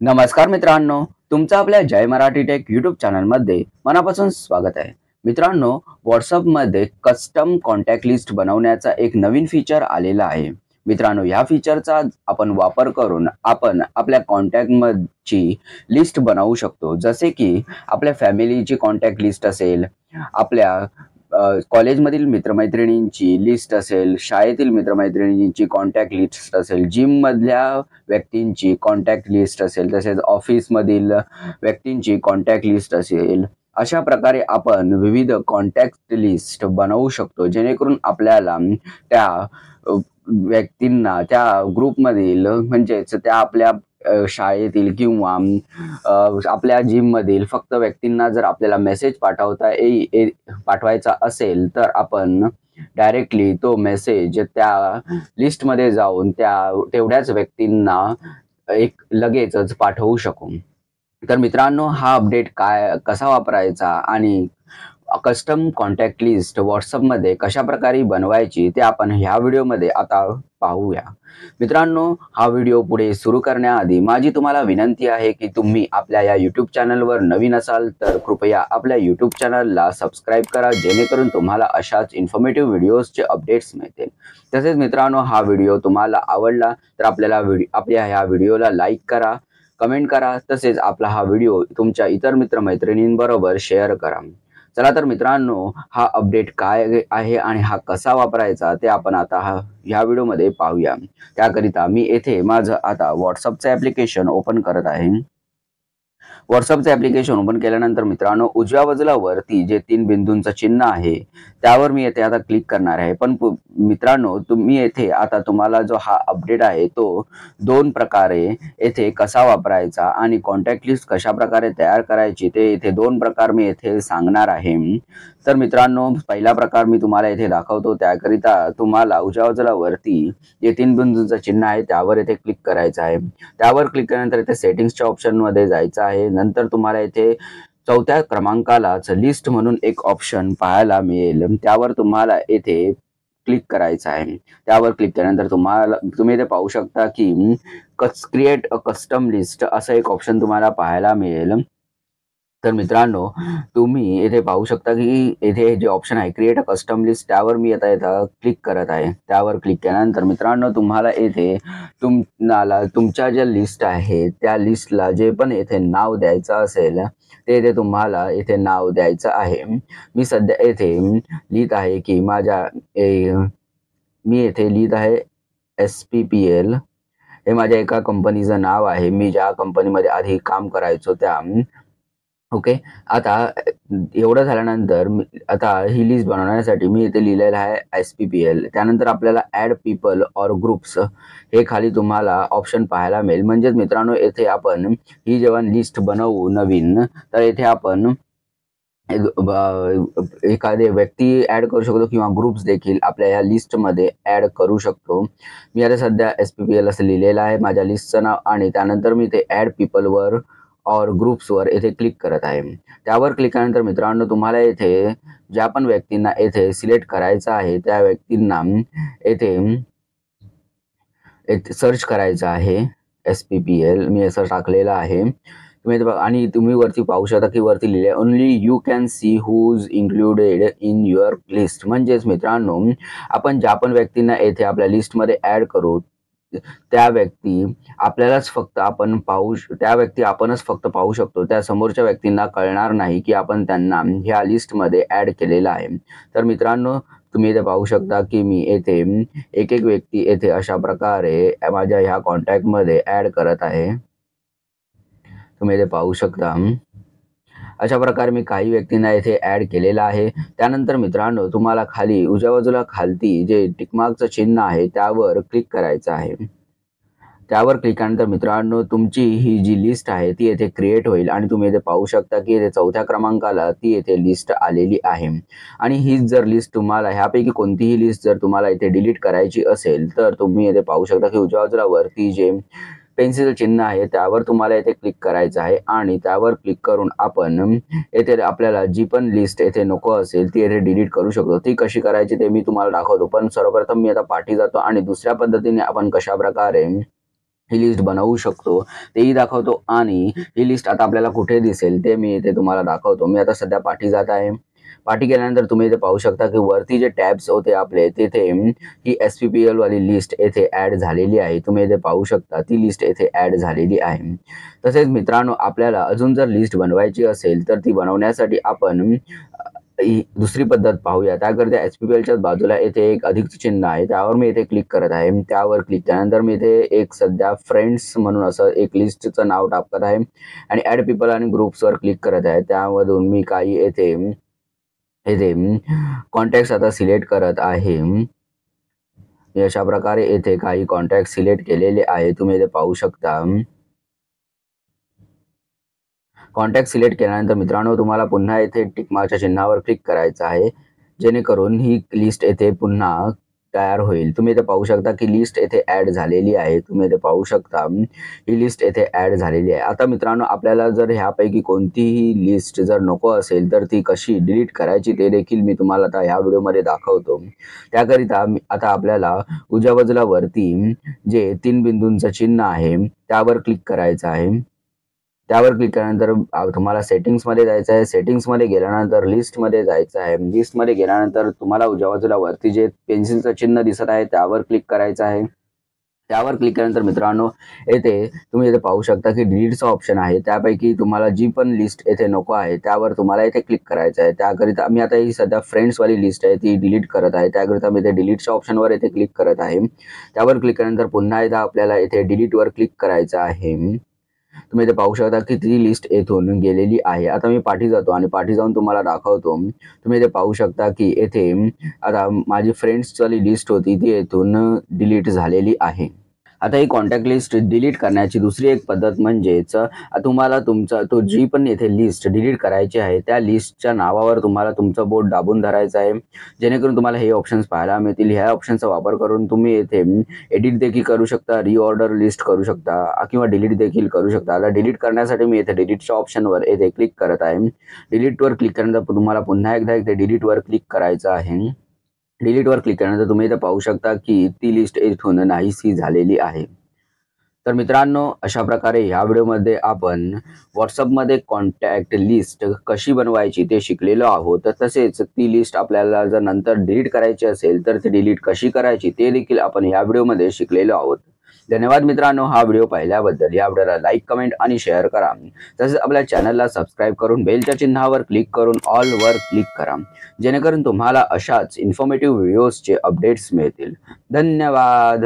नमस्कार मित्रांनो, तुमचं आपल्या जय मराठी टेक यूट्यूब चॅनलमध्ये मनापासून स्वागत आहे. मित्रांनो, व्हॉट्सअपमध्ये कस्टम कॉन्टॅक्ट लिस्ट बनवण्याचा एक नवीन फीचर आलेला आहे. मित्रांनो, या फीचरचा आपण वापर करून आपण आपल्या कॉन्टॅक्टची लिस्ट बनवू शकतो. जसे की आपल्या फॅमिलीची कॉन्टॅक्ट लिस्ट असेल, आपल्या कॉलेजमधील मित्रमैत्रिणींची लिस्ट असेल, शाळेतील मित्रमैत्रिणींची कॉन्टॅक्ट लिस्ट असेल, जिममधल्या व्यक्तींची कॉन्टॅक्ट लिस्ट असेल, तसेच ऑफिसमधील व्यक्तींची कॉन्टॅक्ट लिस्ट असेल. अशा प्रकारे आपण विविध कॉन्टॅक्ट लिस्ट बनवू शकतो, जेणेकरून आपल्याला त्या व्यक्तींना त्या ग्रुपमधील म्हणजेच त्या आपल्या शाळेतील किंवा आपल्या जिममधील फक्त व्यक्तींना जर आपल्याला मेसेज पाठवायचा असेल, तर आपण डायरेक्टली तो मेसेज त्या लिस्टमध्ये जाऊन तेवढ्याच व्यक्तींना लगेचच पाठवू शकू. तर मित्रांनो, हा अपडेट कसा वापरायचा आणि कस्टम कॉन्टॅक्ट लिस्ट व्हॉट्सअपमध्ये कशा प्रकारे बनवायची ते आपण ह्या व्हिडिओमध्ये आता पाहूया. मित्रांनो, हा व्हिडिओ पुढे सुरू करण्याआधी माझी तुम्हाला विनंती आहे की तुम्ही आपल्या या यूट्यूब चॅनलवर नवीन असाल तर कृपया आपल्या यूट्यूब चॅनलला सबस्क्राईब करा, जेणेकरून तुम्हाला अशाच इन्फॉर्मेटिव्ह व्हिडिओजचे अपडेट्स मिळतील. तसेच मित्रांनो, हा व्हिडिओ तुम्हाला आवडला तर आपल्या ह्या व्हिडिओला लाईक करा, कमेंट करा, तसेच आपला हा व्हिडिओ तुमच्या इतर मित्रमैत्रिणींबरोबर शेअर करा. चला तर मित्रांनो, हा अपडेट काय आहे आणि हा कसा वापरायचा ते आपण आता ह्या व्हिडिओमध्ये पाहूया. त्याकरिता मी येथे माझं आता व्हॉट्सअपचं ॲप्लिकेशन ओपन करत आहे. व्हॉट्सअपचं ॲप्लिकेशन ओपन केल्यानंतर मित्रांनो, उजव्या बाजूला वरती जे 3 बिंदूंचं चिन्ह आहे त्यावर मी येथे आता क्लिक करणार आहे. पण मित्रांनो, तुम्ही येथे आता तुम्हाला जो हा अपडेट आहे तो 2 प्रकारे येथे कसा वापरायचा आणि कॉन्टॅक्ट लिस्ट कशा प्रकारे तयार करायची ते येथे 2 प्रकार मी येथे सांगणार आहे. तर मित्रांनो, पहिला प्रकार मी तुम्हाला येथे दाखवतो. त्याकरिता तुम्हाला उजव्या बाजूला वरती जे 3 बिंदूंचं चिन्ह आहे त्यावर येथे क्लिक करायचं आहे. त्यावर क्लिक केल्यानंतर इथे सेटिंग्सच्या ऑप्शनमध्ये जायचं आहे. नंतर तुम्हाला इथे 4थ्या क्रमांकालाच लिस्ट म्हणून एक ऑप्शन पाहायला मिळेल. त्यावर तुम्हाला येथे क्लिक करायचं आहे. त्यावर क्लिक केल्यानंतर तुम्ही इथे पाहू शकता की क्रिएट अ कस्टम लिस्ट असं एक ऑप्शन तुम्हाला पाहायला मिळेल. तर मित्रांनो, तुम्ही येथे पाहू शकता की येथे जे ऑप्शन आहे क्रिएट अ कस्टम लिस्ट, त्यावर मी आता इथं क्लिक करत आहे. त्यावर क्लिक केल्यानंतर मित्रांनो, तुम्हाला येथे तुमच्या ज्या लिस्ट आहे त्या लिस्टला जे पण येथे नाव द्यायचं असेल ते येथे तुम्हाला येथे नाव द्यायचं आहे. मी सध्या येथे लिहित आहे की मी येथे लिहित आहे SPPL. हे माझ्या एका कंपनीचं नाव आहे. मी ज्या कंपनीमध्ये आधी काम करायचो त्या. ओके, आता एवढं झाल्यानंतर आता ही लिस्ट बनवण्यासाठी मी इथे लिहिलेलं आहे SPPL. त्यानंतर आपल्याला ॲड पीपल ऑर ग्रुप्स हे खाली तुम्हाला ऑप्शन पाहायला मिळेल. म्हणजेच मित्रांनो, येथे आपण ही जेव्हा लिस्ट बनवू नवीन, तर येथे आपण एखादे व्यक्ती ॲड करू शकतो किंवा ग्रुप्स देखील आपल्या ह्या लिस्टमध्ये ॲड करू शकतो. मी आता सध्या SPPL असं लिहिलेलं आहे माझ्या लिस्टचं नाव, आणि त्यानंतर मी ते ॲड पीपलवर और ग्रुप्सवर येथे क्लिक करत आहे. त्यावर क्लिक केल्यानंतर मित्रांनो, तुम्हाला येथे ज्या पण व्यक्तींना येथे सिलेक्ट करायचं आहे त्या व्यक्तींना येथे सर्च करायचं आहे. SPPL मी असं टाकलेलं आहे. आणि तुम्ही वरती पाहू शकता की वरती लिहिले only you can see who's included in your list. म्हणजेच मित्रांनो, आपण ज्या पण व्यक्तींना येथे आपल्या लिस्टमध्ये ॲड करू त्या व्यक्ती आपणच फक्त पाहू शकतो. त्या समोरच्या व्यक्तींना कळणार नाही की आपण त्यांना ह्या लिस्टमध्ये ॲड केलेलं आहे. तर मित्रांनो, तुम्ही इथे पाहू शकता की मी येथे एक व्यक्ती येथे अशा प्रकारे माझ्या ह्या कॉन्टॅक्टमध्ये ॲड करत आहे. तुम्ही इथे पाहू शकता अशा प्रकारे मी काही व्यक्तींना येथे ॲड केलेलं आहे. त्यानंतर मित्रांनो, तुम्हाला खाली उजव्या बाजूला खालती जे टिकमार्कचं चिन्ह आहे त्यावर क्लिक करायचं आहे. त्यावर क्लिक केल्यानंतर मित्रांनो, तुमची ही जी लिस्ट आहे ती येथे क्रिएट होईल आणि तुम्ही इथे पाहू शकता की येथे 4थ्या क्रमांकाला ती येथे लिस्ट आलेली आहे. आणि ही जर लिस्ट तुम्हाला ह्यापैकी कोणतीही लिस्ट जर तुम्हाला इथे डिलीट करायची असेल तर तुम्ही येथे पाहू शकता की उजव्या बाजूला वरती जे पेन्सिल चिन्ह आहे त्यावर तुम्हाला येथे क्लिक करायचं आहे. आणि त्यावर क्लिक करून आपण येथे आपल्याला जी पण लिस्ट येथे नको असेल ती येथे डिलीट करू शकतो. ती कशी करायची ते मी तुम्हाला दाखवतो. पण सर्वप्रथम मी आता पाठी जातो आणि दुसऱ्या पद्धतीने आपण कशा प्रकारे ही लिस्ट बनवू शकतो तेही दाखवतो आणि ही लिस्ट आता आपल्याला कुठे दिसेल ते मी इथे तुम्हाला दाखवतो। मी आता सध्या पाठी जात आहे। पाठी गेल्यानंतर तुम्ही इथे पाहू शकता की वरती जे टॅब्स होते आपले तिथे ही SPPL वाली लिस्ट येथे ॲड झालेली आहे। तुम्ही इथे पाहू शकता ती लिस्ट येथे ॲड झालेली आहे। तसेच मित्रांनो आपल्याला अजून जर लिस्ट बनवायची असेल तर ती बनवण्यासाठी आपण ही दुसरी पद्धत पाहूया। त्याकरिता SPPLच्या बाजूला येथे एक अधिकचं चिन्ह आहे, त्यावर मी इथे क्लिक करत आहे। त्यावर क्लिक केल्यानंतर मी इथे एक सध्या फ्रेंड्स म्हणून असं एक लिस्टचं नाव टाकत आहे आणि ॲड पीपल आणि ग्रुप्सवर क्लिक करत आहे। त्यामधून मी काही येथे येथे कॉन्टॅक्ट्स आता सिलेक्ट करत आहे। मी अशा प्रकारे येथे काही कॉन्टॅक्ट सिलेक्ट केलेले आहे, तुम्ही इथे पाहू शकता। कॉन्टॅक्ट सिलेक्ट केल्यानंतर मित्रांनो तुम्हाला पुन्हा येथे टिक मार्कच्या चिन्हावर क्लिक करायचं आहे, जेणेकरून ही लिस्ट येथे पुन्हा तयार होईल। तुम्ही इथे पाहू शकता की लिस्ट येथे ॲड झालेली आहे। तुम्ही इथे पाहू शकता ही लिस्ट येथे ॲड झालेली आहे। आता मित्रांनो आपल्याला जर ह्यापैकी कोणतीही लिस्ट जर नको असेल तर ती कशी डिलीट करायची ते देखील मी तुम्हाला आता ह्या व्हिडिओमध्ये दाखवतो। त्याकरिता आता आपल्याला उजव्या बाजूला वरती जे 3 बिंदूंचं चिन्ह आहे त्यावर क्लिक करायचं आहे। त्यावर क्लिक केल्यानंतर तुम्हाला सेटिंग्समध्ये जायचं आहे। सेटिंग्समध्ये गेल्यानंतर लिस्टमध्ये जायचं आहे। लिस्टमध्ये गेल्यानंतर तुम्हाला उजव्या बाजूला वरती जे पेन्सिलचं चिन्ह दिसत आहे त्यावर क्लिक करायचं आहे। त्यावर क्लिक केल्यानंतर मित्रांनो येथे तुम्ही इथे पाहू शकता की डिलीटचा ऑप्शन आहे। त्यापैकी तुम्हाला जी पण लिस्ट येथे नको आहे त्यावर तुम्हाला इथे क्लिक करायचं आहे। त्याकरिता मी आता ही सध्या फ्रेंड्सवाली लिस्ट आहे ती डिलीट करत आहे। त्याकरिता मी इथे डिलीटच्या ऑप्शनवर इथे क्लिक करत आहे। त्यावर क्लिक केल्यानंतर पुन्हा एकदा आपल्याला इथे डिलीटवर क्लिक करायचं आहे। तुम्ही इथे पाहू शकता की ती लिस्ट येथून गेलेली आहे। आता मी पाठी जातो आणि पाठी जाऊन तुम्हाला दाखवतो। तुम्ही इथे पाहू शकता की येथे आता माझी फ्रेंड्सवाली लिस्ट होती ती येथून डिलीट झालेली आहे। आता ही कॉन्टॅक्ट लिस्ट डिलीट करण्याची दुसरी एक पद्धत म्हणजेच तुम्हाला तुमचा तो जी पण येथे लिस्ट डिलीट करायची आहे त्या लिस्टच्या नावावर तुम्हाला तुमचं बोट दाबून धरायचं आहे, जेणेकरून तुम्हाला हे ऑप्शन्स पाहायला मिळतील। ह्या ऑप्शनचा वापर करून तुम्ही येथे एडिट देखील करू शकता, रिऑर्डर लिस्ट करू शकता किंवा डिलीट देखील करू शकता। आता डिलीट करण्यासाठी मी येथे डिलीटच्या ऑप्शनवर येथे क्लिक करत आहे। डिलीटवर क्लिक केल्यानंतर तुम्हाला पुन्हा एकदा इथे डिलीटवर क्लिक करायचं आहे। डिलीटवर क्लिक केल्यानंतर तुम्ही इथे पाहू शकता की ती लिस्ट इथून नाहीशी झालेली आहे। तर मित्रांनो अशा प्रकारे ह्या व्हिडिओमध्ये आपण व्हॉट्सअपमध्ये कॉन्टॅक्ट लिस्ट कशी बनवायची ते शिकलेलो आहोत। तसेच ती लिस्ट आपल्याला जर नंतर डिलीट करायची असेल तर ती डिलीट कशी करायची ते देखील आपण ह्या व्हिडिओमध्ये शिकलेलो आहोत। धन्यवाद मित्रांनो हा व्हिडिओ पाहिल्याबद्दल। या व्हिडिओला लाईक, कमेंट आणि शेअर करा। तसेच आपल्या चॅनलला सबस्क्राईब करून बेलच्या चिन्हावर क्लिक करून ऑल वर क्लिक करा, जेणेकरून तुम्हाला अशाच इन्फॉर्मेटिव्ह व्हिडिओजचे अपडेट्स मिळतील। धन्यवाद।